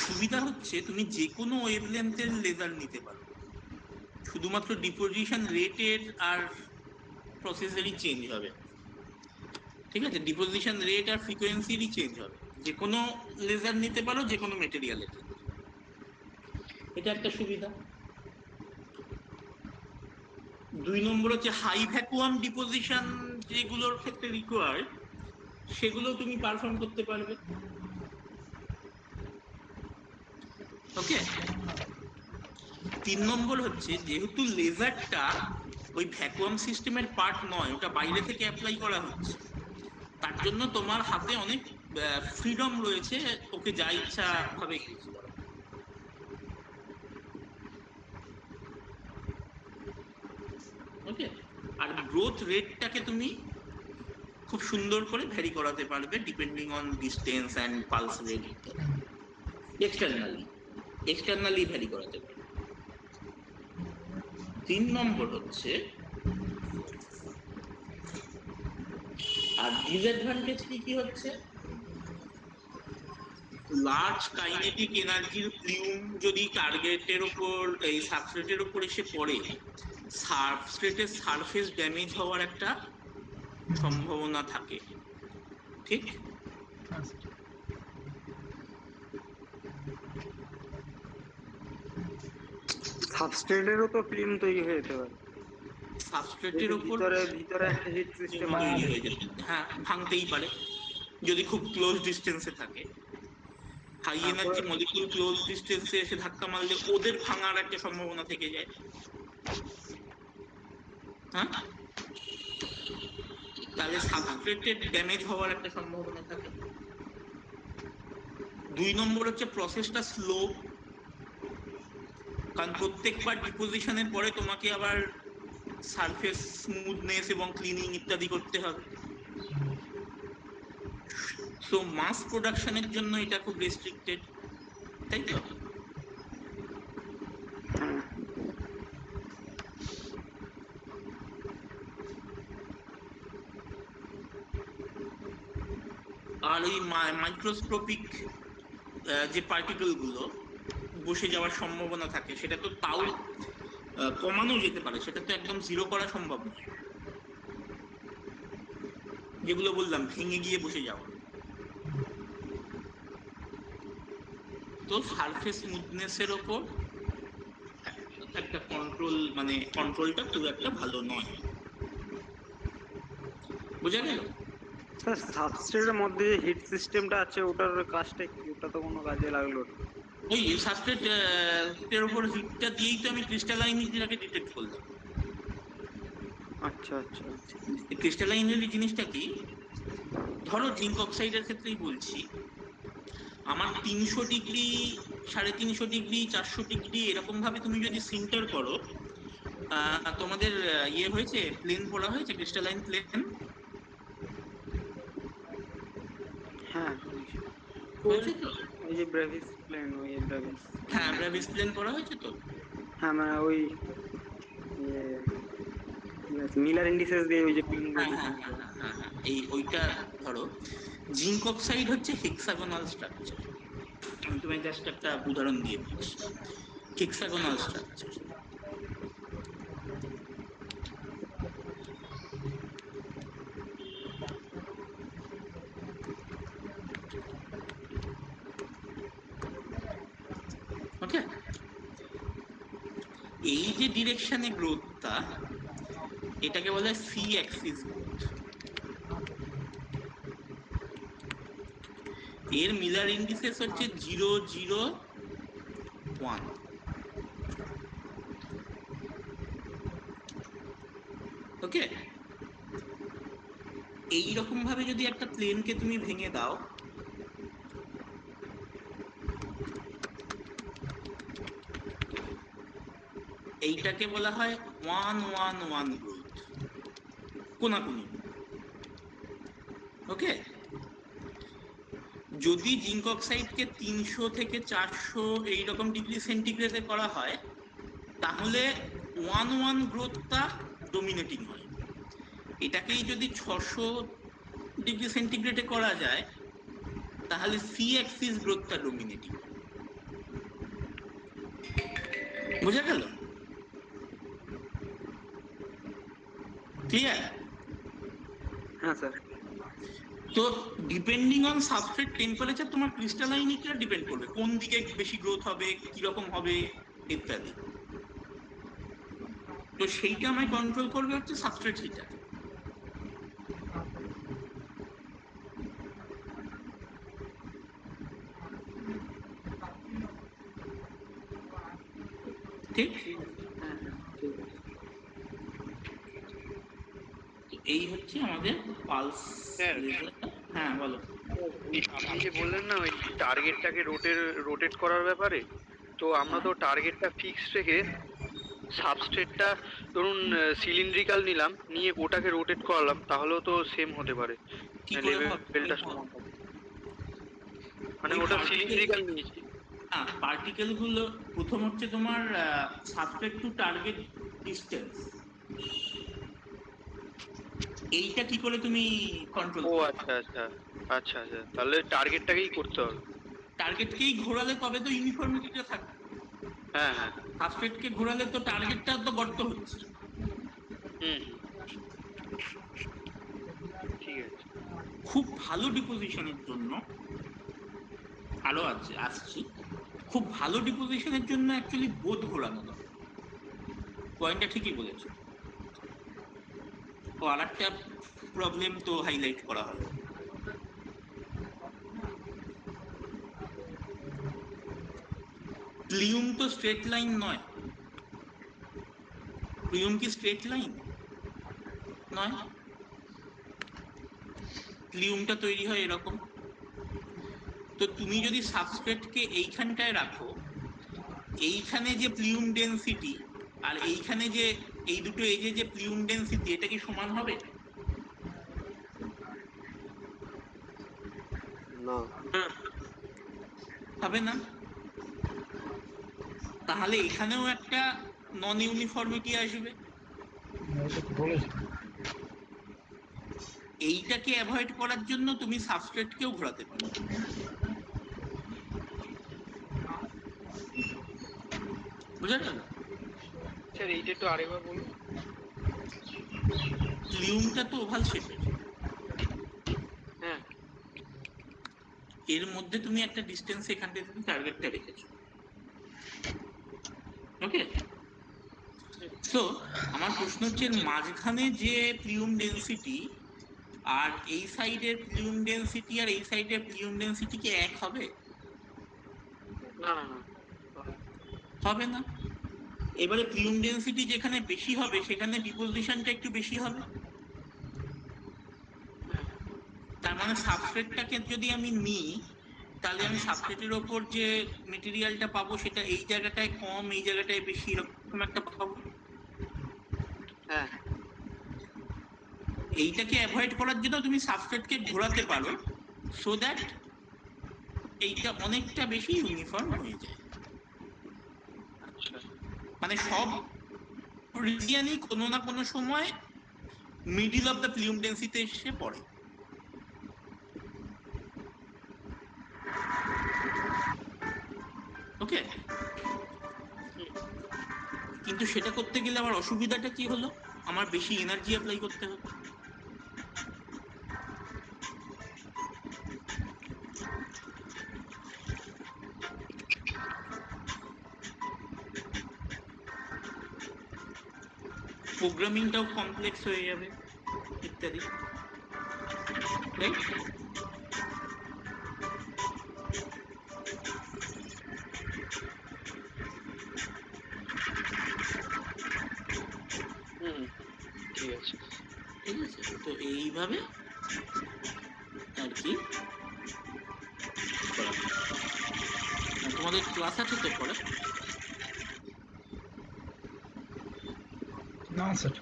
সুবিধা হচ্ছে তুমি যে কোনো ওয়েভলেন্থের লেজার নিতে পারো, শুধুমাত্র ডিপোজিশন রেটের আর প্রসেসেরই চেঞ্জ হবে, ঠিক আছে? ডিপোজিশন রেট আর ফ্রিকোয়েন্সিরই চেঞ্জ হবে, যে কোনো লেজার নিতে পারো যে কোনো মেটেরিয়ালের, এটা একটা সুবিধা। 2 নম্বর হচ্ছে হাই ভ্যাকুয়াম ডিপোজিশন যেগুলোর ক্ষেত্রে রিকোয়ার্ড, সেগুলো তুমি পারফর্ম করতে পারবে। ওকে। 3 নম্বর হচ্ছে যেহেতু লেজারটা ওই ভ্যাকুয়াম সিস্টেমের পার্ট নয়, ওটা বাইরে থেকে অ্যাপ্লাই করা হচ্ছে, তার জন্য তোমার হাতে অনেক ফ্রিডম রয়েছে ওকে যা ইচ্ছা ভাবে ইউজ করা। ওকে। আর গ্রোথ রেটটাকে তুমি খুব সুন্দর করে ভ্যারি করাতে পারবে depending on distance and pulse rate ইত্যাদি। এক্সটার্নালি ভ্যারি করাতে পারবে। 3 নম্বর হচ্ছে, আর ডিসঅ্যাডভান্টেজ কি কি হচ্ছে, লার্জ কাইনেটিক এনার্জির প্লিউম যদি টার্গেটের উপর, এই সাবস্ট্রেটের উপর এসে পড়ে, সাবস্ট্রেটের সারফেস ড্যামেজ হওয়ার একটা সম্ভাবনা থাকে, ঠিক? সাবস্ট্রেটেরও তো ফিল্ম তৈরি হয়ে যেতে পারে, সাবস্ট্রেটের উপর ভিতরে একটা হিট সিস্টেম তৈরি হয়ে যেতে, হ্যাঁ ভাঙতেই পারে যদি খুব ক্লোজ ডিস্টেন্সে থাকে। হাই এনার্জি মলিকিউল ক্লোজ ডিস্টেন্সে এসে ধাক্কা মারলে ওদের ভাঙার একটা সম্ভাবনা থেকে যায়। হ্যাঁ, তাহলে সাবস্ট্রেটের ড্যামেজ হওয়ার একটা সম্ভাবনা থাকে। 2 নম্বর হচ্ছে প্রসেসটা স্লো, কারণ প্রত্যেকবার ডিপোজিশনের পরে তোমাকে আবার সারফেস স্মুথনেস এবং ক্লিনিং ইত্যাদি করতে হবে। সো মাস প্রোডাকশনের জন্য এটা খুব রেস্ট্রিক্টেড, তাই তো? আর ওই মাইক্রোস্কোপিক যে পার্টিকেল গুলো বসে যাওয়ার সম্ভাবনা থাকে, সেটা তো তাও কমানো যেতে পারে, সেটা তো একদম জিরো করা সম্ভব নয়। যেগুলো বললাম ভেঙে গিয়ে বসে যাওয়া, তো সারফেস স্মুথনেসের ওপর একটা কন্ট্রোল, মানে কন্ট্রোলটা খুব একটা ভালো নয়। বোঝা গেল? স্যার সাবস্ট্রেটের মধ্যে যে হিট সিস্টেমটা আছে ওটার কাজটা কি, ওটা তো কোনো কাজে লাগলো না। ওই সাবস্ট্রেট এর উপর হিটটা দিয়েই তো আমি ক্রিস্টালাইনিটিটাকে ডিটেক্ট করলাম। আচ্ছা আচ্ছা। ক্রিস্টালাইনিটি জিনিসটা কি, ধরো জিঙ্ক অক্সাইডের ক্ষেত্রেই বলছি, আমার 300 ডিগ্রি, 350 ডিগ্রি, 400 ডিগ্রি এরকম ভাবে তুমি যদি সিন্টার করো, তোমাদের ইয়ে হয়েছে, প্লেন পড়া হয়েছে, ক্রিস্টালাইন প্লেন? হ্যাঁ হয়েছে তো? ওই যে ব্রেভিস প্লেন, ওই ব্রেভিস, হ্যাঁ ব্রেভিস প্লেন পড়া হয়েছে তো। হ্যাঁ মানে ওই মিলার ইন্ডিসেস দিয়ে ওই যে প্লেন হ্যাঁ হ্যাঁ হ্যাঁ হ্যাঁ হ্যাঁ, এই ওইটা ধরো, জিঙ্ক অক্সাইড হচ্ছে হেক্সাগোনাল স্ট্রাকচার। আমি তোমায় জাস্ট একটা উদাহরণ দিয়ে দিচ্ছি, হেক্সাগোনাল স্ট্রাকচার। ওকে। এই যে ডিরেকশনে গ্রোথটা, এটাকে বলে সি অ্যাক্সিস গ্রোথ। এর মিলার ইন্ডিসেস হচ্ছে 001। ওকে। এইরকম ভাবে যদি একটা প্লেনকে তুমি ভেঙে দাও, এইটাকে বলা হয় 111 গ্রোথ, কোনাকুনি। ওকে। যদি জিঙ্ক অক্সাইডকে 300 থেকে 400 এইরকম ডিগ্রি সেন্টিগ্রেডে করা হয়, তাহলে 111 গ্রোথটা ডোমিনেটিং হয়। এটাকেই যদি 600°C করা যায় তাহলে সি অ্যাক্সিস গ্রোথটা ডোমিনেটিং। বোঝা গেল? ক্লিয়ার? হ্যাঁ স্যার। তো ডিপেন্ডিং অন সাবস্ট্রেট টেম্পারেচার তোমার ক্রিস্টালাইনিটিটা ডিপেন্ড করবে কোন দিকে বেশি গ্রোথ হবে, কিরকম হবে ইত্যাদি। তো সেইটা আমায় কন্ট্রোল করবে হচ্ছে সাবস্ট্রেট হিটার। ঠিক? হ্যাঁ হ্যাঁ ঠিক আছে। এই হচ্ছে আমাদের পালস স্যার, লেজার। হ্যাঁ বলো। আপনি যে বললেন না ওই টার্গেটটাকে রোটেট করার ব্যাপারে, তো আমরা তো টার্গেটটা ফিক্সড রেখে সাবস্ট্রেটটা ধরুন সিলিন্ড্রিক্যাল নিলাম, নিয়ে ওটাকে রোটেট করালাম, তাহলেও তো সেম হতে পারে, কি করে লেভেলটা সমান হবে। মানে ওই ওটা particle- সিলিন্ড্রিক্যাল নিয়েছি। পার্টিকেল গুলো প্রথম হচ্ছে তোমার সাবস্ট্রেট টু টার্গেট ডিসটেন্স, এইটা কি করে তুমি কন্ট্রোল ও করবে? আচ্ছা আচ্ছা আচ্ছা আচ্ছা, তাহলে টার্গেটটাকেই করতে হবে। টার্গেটকেই ঘোরালে তবে তো ইউনিফর্মিটিটা থাকবে। হ্যাঁ হ্যাঁ। সাবস্ট্রেটকে ঘোরালে তো টার্গেটটা তো গর্ত হচ্ছে। হুম হুম, ঠিক আছে। খুব ভালো ডিপোজিশনের জন্য আরো আসছি, খুব ভালো ডিপোজিশনের জন্য অ্যাকচুয়ালি বোধ ঘোরানো দরকার। পয়েন্টটা ঠিকই বলেছো। ও আর একটা প্রবলেম তো হাইলাইট করা হয়, প্লিউম তো স্ট্রেট লাইন নয়। প্লিউম কি স্ট্রেট লাইন নয়? প্লিউমটা তৈরি হয় এরকম। তো তুমি যদি সাবস্ট্রেটকে এইখানটায় রাখো, এইখানে যে প্লিউম ডেনসিটি আর এইখানে যে এই দুটো এজে যে প্লিউম ডেনসিটি, এটা কি সমান হবে? না হবে না। তাহলে এখানেও একটা নন ইউনিফর্মিটি আসবে। বলেছি এইটাকে অ্যাভয়েড করার জন্য তুমি সাবস্ট্রেটকেও ঘোরাতে পারো। বুঝা গেল? স্যার এইটা একটু আরেকবার বলুন। প্লিউমটা তো ওভাল শেপের, হ্যাঁ এর মধ্যে তুমি একটা ডিস্টেন্স এখান থেকে তুমি টার্গেটটা রেখেছো। ওকে, তো আমার প্রশ্ন হচ্ছে মাঝখানে যে প্লিউম ডেনসিটি আর এই সাইডের প্লিউম ডেনসিটি আর এই সাইডের প্লিউম ডেনসিটি কি এক হবে? না না না, হবে না। এবারে প্লিউম ডেনসিটি যেখানে বেশি হবে সেখানে ডিপোজিশনটা একটু বেশি হবে। তার মানে সাবস্ট্রেটটাকে যদি আমি নিই তাহলে আমি সাবস্ট্রেটের ওপর যে মেটেরিয়ালটা পাবো সেটা এই জায়গাটায় কম, এই জায়গাটায় বেশি, এরকম একটা পাবো। হ্যাঁ এইটাকে অ্যাভয়েড করার জন্য তুমি সাবস্ট্রেটকে ঘোরাতে পারো, সো দ্যাট এইটা অনেকটা বেশি ইউনিফর্ম হয়ে যায়। আচ্ছা। মানে সব রিজিয়ানই কোনো না কোনো সময় মিডিল অফ দ্য প্লিউম ডেন্সিতে এসে পড়ে। ওকে, কিন্তু সেটা করতে গেলে আমার অসুবিধাটা কি হলো, আমার বেশি এনার্জি অ্যাপ্লাই করতে হবে। প্রোগ্রামিংটাও কমপ্লেক্স হয়ে যাবে ইত্যাদি, রাইট? হুম ঠিক আছে। ঠিক আছে, তো এইভাবে আর কি করা হয়। তোমাদের ক্লাস আছে তো পরে? না স্যার।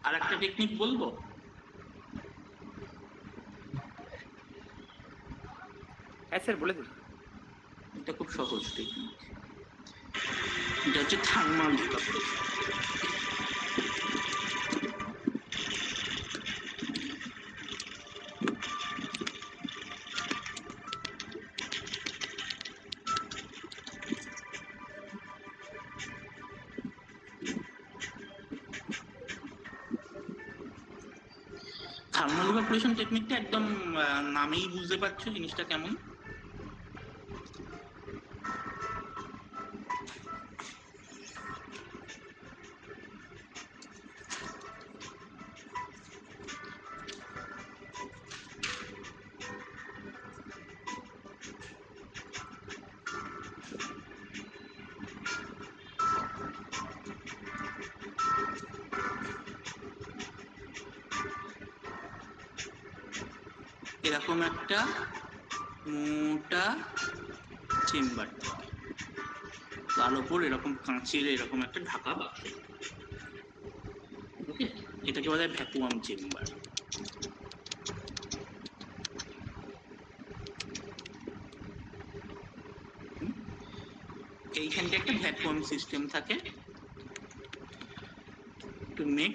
আর একটা টেকনিক বলবো, হ্যাঁ স্যার বলে দিন। এটা খুব সহজ টেকনিক। এটা হচ্ছে থার্মাল ইভাপোরেশন। থার্মাল ইভাপোরেশন টেকনিকটা একদম নামেই বুঝতে পারছো জিনিসটা কেমন। এরকম একটা মোটা চেম্বার থাকে, তার উপর এরকম কাঁচের এরকম একটা ঢাকা বাক্স। ওকে, এটাকে বলা হয় ভ্যাকুয়াম চেম্বার। এইখানটা একটা ভ্যাকুয়াম সিস্টেম থাকে to make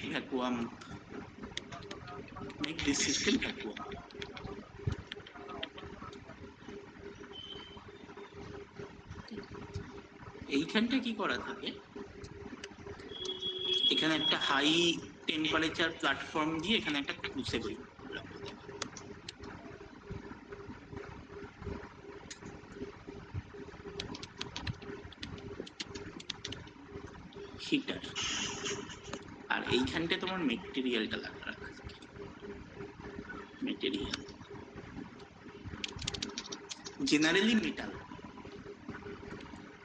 this system vacuum. এইখানটা কি করা থাকে, এখানে একটা হাই টেম্পারেচার প্ল্যাটফর্ম দিয়ে এখানে একটা ক্রুসিবল হিটার, আর এইখানটায় তোমার মেটেরিয়ালটা রাখা থাকে। মেটেরিয়াল জেনারেলি মেটাল,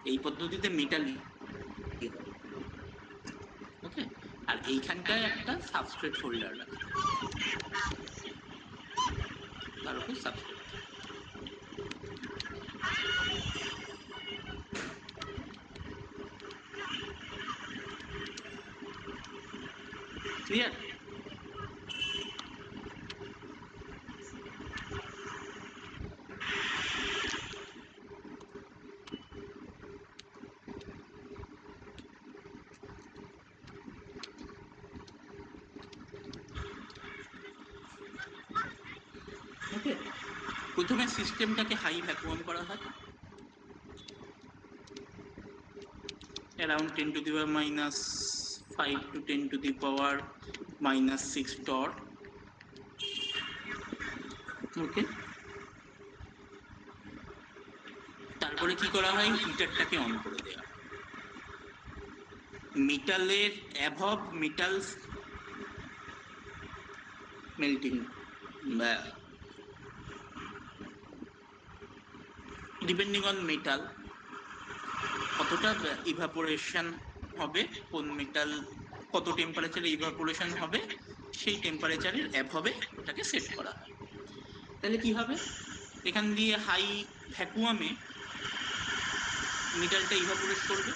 এই পদ্ধতিতে মেটাল। ওকে, আর এইখানটায় একটা সাবস্ট্রেট হোল্ডার রাখা, তার উপর সাবস্ট্রেট। ক্লিয়ার? ওকে, প্রথমে সিস্টেমটাকে হাই ভ্যাকুয়াম করা হয়, around 10 to the power minus 5 to 10 to the power minus 6 torr. ওকে, তারপরে কি করা হয়, হিটারটাকে অন করে দেওয়া। মেটালের above metals melting, depending on metal কতটা ইভাপোরেশন হবে, কোন মেটাল কত টেম্পারেচারে ইভাপোরেশন হবে, সেই টেম্পারেচারের অ্যাভবে ওটাকে সেট করা হয়। তাহলে কি হবে, এখান দিয়ে হাই ভ্যাকুয়ামে মেটালটা ইভাপোরেট করবে,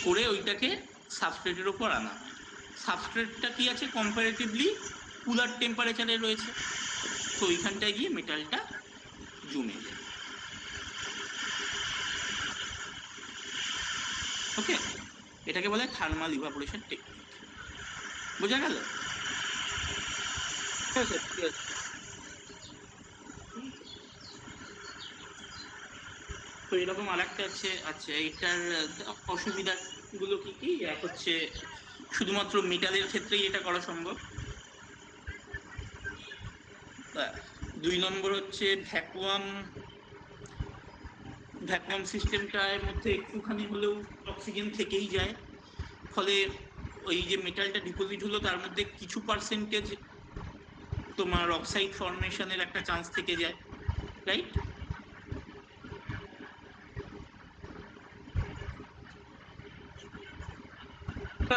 করে ওইটাকে সাবস্ট্রেটের ওপর আনা হয়। সাবস্ট্রেটটা কি আছে, কম্পারেটিভলি কুলার টেম্পারেচারে রয়েছে, তো ওইখানটায় গিয়ে মেটালটা জমে যায়। ওকে, এটাকে বলে থার্মাল ইভাপোরেশন টেকনিক। বোঝা গেল? হ্যাঁ স্যার, ঠিক আছে। তো এরকম আরেকটা আছে, আচ্ছা এইটার অসুবিধাগুলো কি কি? এক হচ্ছে শুধুমাত্র মেটালের ক্ষেত্রেই এটা করা সম্ভব। 2 নম্বর হচ্ছে ভ্যাকুয়াম সিস্টেমটার মধ্যে একটুখানি হলেও অক্সিজেন থেকেই যায়, ফলে ওই যে মেটালটা ডিপোজিট হলো তার মধ্যে কিছু পার্সেন্টেজ তোমার অক্সাইড ফর্মেশনের একটা চান্স থেকে যায়, রাইট?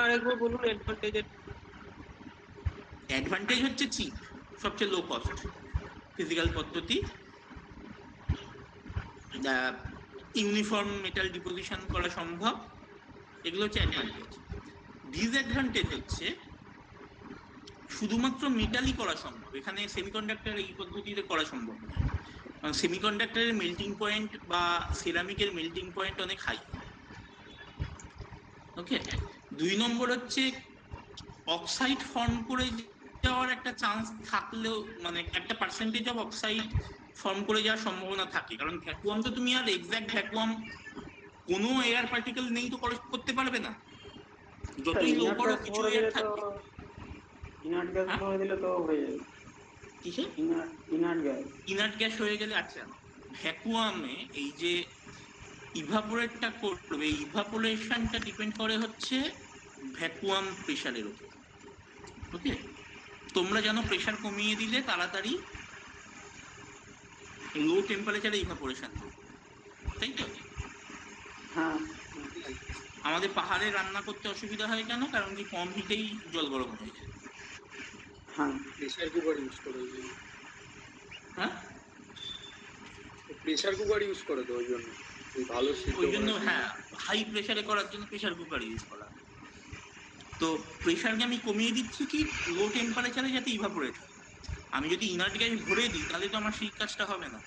আরেকবার বলুন অ্যাডভান্টেজের। অ্যাডভান্টেজ হচ্ছে চিপ, সবচেয়ে লো কস্ট ফিজিক্যাল পদ্ধতি, ইউনিফর্ম মেটাল ডিপোজিশন করা সম্ভব, এগুলো হচ্ছে অ্যাডভান্টেজ। ডিসঅ্যাডভান্টেজ হচ্ছে শুধুমাত্র মেটালই করা সম্ভব, এখানে সেমিকন্ডাক্টর এই পদ্ধতিতে করা সম্ভব নয়। সেমিকন্ডাক্টরের মেল্টিং পয়েন্ট বা সিরামিকের মেল্টিং পয়েন্ট অনেক হাই। ওকে, 2 নম্বর হচ্ছে অক্সাইড ফর্ম করে যাওয়ার একটা চান্স থাকলেও, মানে একটা পার্সেন্টেজ অফ অক্সাইড ফর্ম করে যাওয়ার সম্ভাবনা থাকে, কারণ ভ্যাকুয়াম তো তুমি আর এক্সাক্ট ভ্যাকুয়াম কোনো এয়ার পার্টিকেল নেই তো করতে পারবে না, যতই লো করো কিছু এয়ার থাকবে। ইনার্ট গ্যাস হ্যাঁ, ভরে দিলে তো হয়ে যাবে। কিসে ইনার্ট গ্যাস। ইনার্ট গ্যাস হয়ে গেলে, আচ্ছা ভ্যাকুয়ামে এই যে ইভাপোরেটটা করবে, ইভাপোরেশনটা ডিপেন্ড করে হচ্ছে ভ্যাকুয়াম প্রেসারের উপর। ওকে, তোমরা জানো প্রেসার কমিয়ে দিলে তাড়াতাড়ি লো টেম্পারেচারে ইভাপোরেশন হয়, তাই তো? হ্যাঁ আমাদের পাহাড়ে রান্না করতে অসুবিধা হয় কেন? কারণ কি কম হিটেই জল গরম হয়ে যায়। হ্যাঁ প্রেসার কুকার ইউজ করে, হ্যাঁ, প্রেসার কুকার ইউজ করে তো ওই জন্য, ওই ভালো সিদ্ধ ওই জন্য করার হ্যাঁ, হাই প্রেসারে করার জন্য প্রেসার কুকার ইউজ করা। তো প্রেসারকে আমি কমিয়ে দিচ্ছি কি লো টেম্পারেচারে যাতে ইভাপোরেট হয়। আমি যদি ইনার্ট গ্যাস ভরে দিই তাহলে তো আমার সেই কাজটা হবে না।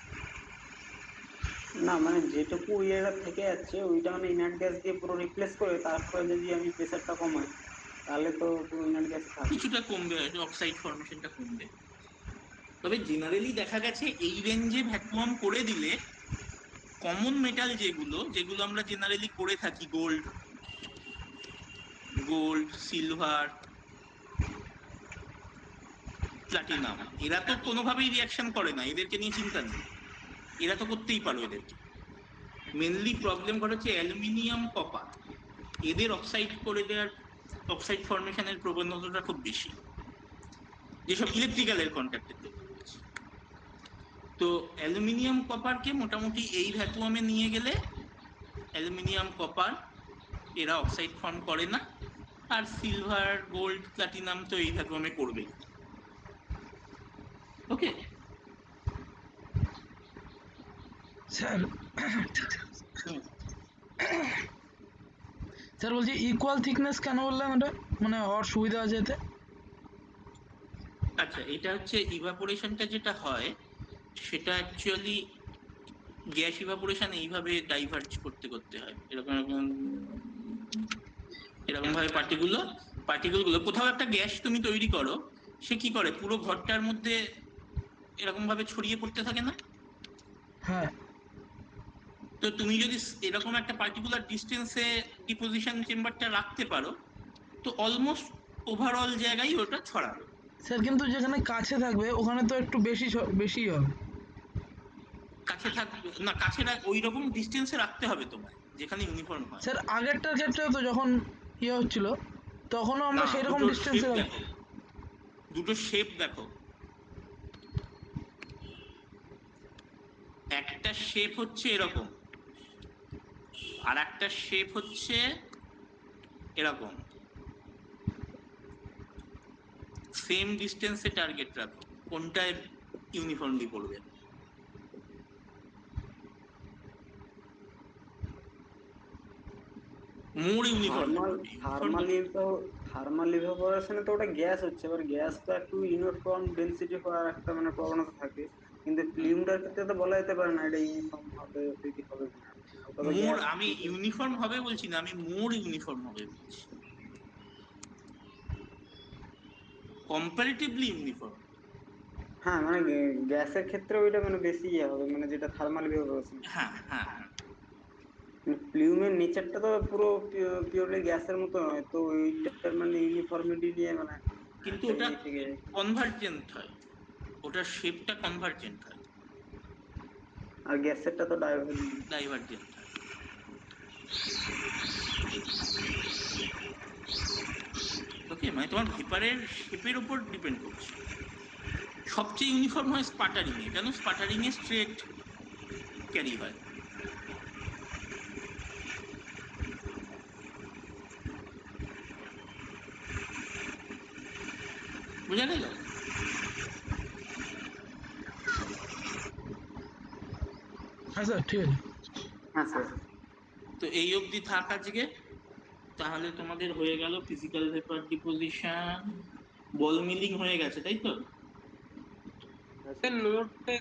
না, মানে যেটুকু ইয়েটা থেকে যাচ্ছে ওইটা মানে ইনার্ট গ্যাস দিয়ে পুরো রিপ্লেস করে তারপরে যদি আমি প্রেসারটা কমাই তাহলে তো পুরো ইনার্ট গ্যাস থাকবে। কিছুটা কমবে, অক্সাইড ফর্মেশনটা কমবে। তবে জেনারেলি দেখা গেছে এই রেঞ্জে ভ্যাকুয়াম করে দিলে কমন মেটাল যেগুলো আমরা জেনারেলি করে থাকি, গোল্ড, সিলভার, প্লাটিনাম, এরা তো কোনোভাবেই রিয়াকশন করে না, এদেরকে নিয়ে চিন্তা নেই, এরা তো করতেই পারো এদেরকে। মেনলি প্রবলেম করে হচ্ছে অ্যালুমিনিয়াম, কপার, এদের অক্সাইড করে দেওয়ার, অক্সাইড ফর্মেশনের প্রবণতাটা খুব বেশি, যেসব ইলেকট্রিক্যালের কন্ট্যাক্টের জন্য রয়েছে। তো অ্যালুমিনিয়াম কপারকে মোটামুটি এই ভ্যাকুয়ামে নিয়ে গেলে অ্যালুমিনিয়াম কপার এরা অক্সাইড ফর্ম করে না, আর সিলভার, গোল্ড, প্লাটিনাম তো এই ভ্যাকুয়ামে করবেই। ওকে স্যার স্যার বলছি ইকুয়াল থিকনেস কেন বললেন ওটা, মানে হওয়ার সুবিধা আছে এতে? আচ্ছা, এটা হচ্ছে ইভাপোরেশনটা যেটা হয় সেটা অ্যাকচুয়ালি গ্যাস ইভাপোরেশন এইভাবে ডাইভার্জ করতে করতে হয়, এরকম ভাবে পার্টিকেলগুলো কোথাও একটা গ্যাস তুমি তৈরি করো, সে কি করে পুরো ঘরটার মধ্যে এরকম ভাবে ছড়িয়ে পড়তে থাকে না? হ্যাঁ তো তুমি যদি এরকম একটা পার্টিকুলার ডিস্টেন্সে ডিপোজিশন চেম্বারটা রাখতে পারো তো অলমোস্ট ওভারঅল জায়গায় ওটা ছড়াবে। স্যার, কিন্তু যেখানে কাছে থাকবে ওখানে তো একটু বেশি হবে। কাছে থাকবে না, কাছে ওই রকম ডিস্টেন্সে রাখতে হবে তোমায় যেখানে ইউনিফর্ম হয়। স্যার আগেরটার ক্ষেত্রেও তো যখন ইয়ে হচ্ছিল তখনও আমরা না, সেরকম দুটোর শেপ ডিস্টেন্সে দেখো, দুটো শেপ দেখো। একটা শেপ হচ্ছে এরকম, আর একটা শেপ হচ্ছে এরকম। সেম ডিস্টেন্সে টার্গেট রাখো, কোনটায় ইউনিফর্মলি পড়বে। মোর ইউনিফর্মলি পড়বে। থার্মাল ইভাপোরেশনে তো ওটা গ্যাস হচ্ছে, এবার গ্যাস তো একটু ইউনিফর্ম ডেনসিটি হওয়ার একটা মানে প্রবণতা থাকে, কিন্তু ফিল্মটার ক্ষেত্রে তো বলা যেতে পারে না এটা ইউনিফর্ম হবে কি হবে না। ওটা তো মোর, গ্যাস। আমি ইউনিফর্ম হবে বলছি না, আমি মোর ইউনিফর্ম হবে বলছি, কম্পারেটিভলি ইউনিফর্ম। হ্যাঁ, মানে গ্যাসের ক্ষেত্রে ওইটা মানে বেশি ইয়ে হবে, মানে যেটা থার্মাল ইভাপোরেশন। হ্যাঁ হ্যাঁ হ্যাঁ, ফিল্মের নেচারটা তো পুরো পিওরলি গ্যাসের মতো নয়, তো ওইটার মানে ইউনিফর্মিটি নিয়ে মানে কিন্তু একটা ওটা ইয়ে থেকে। কনভার্জেন্ট হয়, ওটার শেপটা কনভার্জেন্ট হয়, আর গ্যাসেরটা তো ডাইভার্জেন্ট। ডাইভার্জেন্ট হয়। ওকে, মানে তোমার ভেপারের শেপের উপর ডিপেন্ড করছে। সবচেয়ে ইউনিফর্ম হয় স্পাটারিং এ, কেন স্পাটারিং এ স্ট্রেট ক্যারি হয়। বুঝা গেল? হ্যাঁ স্যার, ঠিক আছে। হ্যাঁ স্যার। তো এই অবধি থাক আজকে, তাহলে তোমাদের হয়ে গেল physical vapour deposition, ball milling হয়ে গেছে, তাই তো? নোটটা